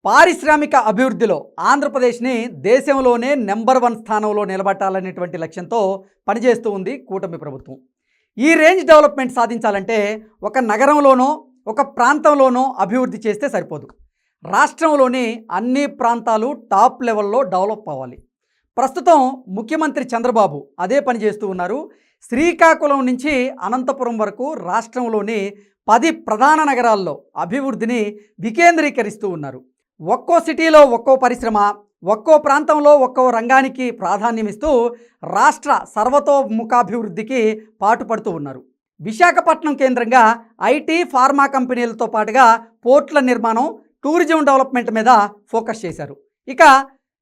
పారిశ్రామిక అభివృద్ధిలో ఆంధ్రప్రదేశ్ని దేశంలోనే నెంబర్ 1 స్థానంలో నిలబెట్టాలనేటువంటి లక్ష్యంతో పనిచేస్తూ ఉంది కూటమి ప్రభుత్వం. ఈ రేంజ్ డెవలప్మెంట్ సాధించాలంటే ఒక నగరంలోనో ఒక ప్రాంతంలోనో అభివృద్ధి చేస్తే సరిపోదు. రాష్ట్రంలోని అన్ని ప్రాంతాలు టాప్ లెవెల్లో డెవలప్ అవ్వాలి. ప్రస్తుతం ముఖ్యమంత్రి చంద్రబాబు అదే పని చేస్తూ ఉన్నారు. శ్రీకాకుళం నుంచి అనంతపురం వరకు రాష్ట్రంలోని 10 ప్రధాన నగరాల్లో అభివృద్ధిని వికేంద్రీకరిస్తూ ఉన్నారు. ఒక్కో సిటీలో ఒక్కో పరిశ్రమ, ఒక్కో ప్రాంతంలో ఒక్కో రంగానికి ప్రాధాన్యమిస్తూ రాష్ట్ర సర్వతోముఖాభివృద్ధికి పాటుపడుతూ ఉన్నారు. విశాఖపట్నం కేంద్రంగా ఐటీ, ఫార్మా కంపెనీలతో పాటుగా పోర్ట్ల నిర్మాణం, టూరిజం డెవలప్మెంట్ మీద ఫోకస్ చేశారు. ఇక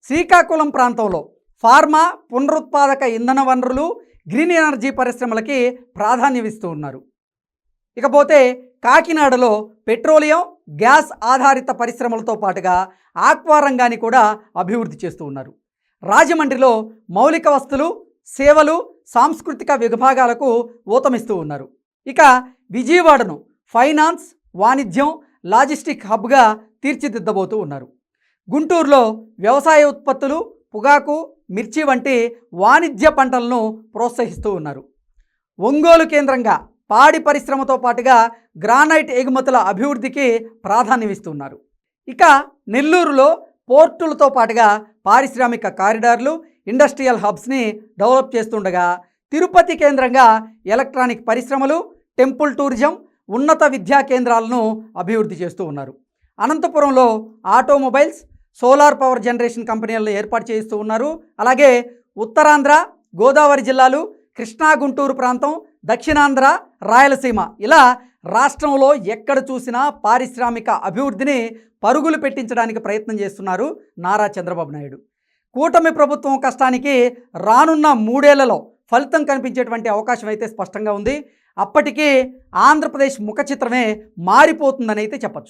శ్రీకాకుళం ప్రాంతంలో ఫార్మా, పునరుత్పాదక ఇంధన వనరులు, గ్రీన్ ఎనర్జీ పరిశ్రమలకి ప్రాధాన్యమిస్తూ ఉన్నారు. ఇకపోతే కాకినాడలో పెట్రోలియం, గ్యాస్ ఆధారిత పరిశ్రమలతో పాటుగా ఆక్వా రంగాన్ని కూడా అభివృద్ధి చేస్తూ ఉన్నారు. రాజమండ్రిలో మౌలిక వస్తువులు, సేవలు, సాంస్కృతిక విభాగాలకు ఊతమిస్తూ ఉన్నారు. ఇక విజయవాడను ఫైనాన్స్, వాణిజ్యం, లాజిస్టిక్ హబ్గా తీర్చిదిద్దబోతూ ఉన్నారు. గుంటూరులో వ్యవసాయ ఉత్పత్తులు, పొగాకు, మిర్చి వంటి వాణిజ్య పంటలను ప్రోత్సహిస్తూ ఉన్నారు. ఒంగోలు కేంద్రంగా పాడి పరిశ్రమతో పాటుగా గ్రానైట్ ఎగుమతుల అభివృద్ధికి ప్రాధాన్యమిస్తున్నారు. ఇక నెల్లూరులో పోర్టులతో పాటుగా పారిశ్రామిక కారిడార్లు, ఇండస్ట్రియల్ హబ్స్ని డెవలప్ చేస్తుండగా తిరుపతి కేంద్రంగా ఎలక్ట్రానిక్ పరిశ్రమలు, టెంపుల్ టూరిజం, ఉన్నత విద్యా కేంద్రాలను అభివృద్ధి చేస్తూ ఉన్నారు. అనంతపురంలో ఆటోమొబైల్స్, సోలార్ పవర్ జనరేషన్ కంపెనీలను ఏర్పాటు చేస్తూ ఉన్నారు. అలాగే ఉత్తరాంధ్ర, గోదావరి జిల్లాలు, కృష్ణా గుంటూరు ప్రాంతం, దక్షిణాంధ్ర, రాయలసీమ ఇలా రాష్ట్రంలో ఎక్కడ చూసినా పారిశ్రామిక అభివృద్ధిని పరుగులు పెట్టించడానికి ప్రయత్నం చేస్తున్నారు నారా చంద్రబాబు నాయుడు. కూటమి ప్రభుత్వం కష్టానికి రానున్న 3 ఏళ్లలో ఫలితం కనిపించేటువంటి అవకాశం అయితే స్పష్టంగా ఉంది. అప్పటికీ ఆంధ్రప్రదేశ్ ముఖ చిత్రమే మారిపోతుందని అయితే చెప్పచ్చు.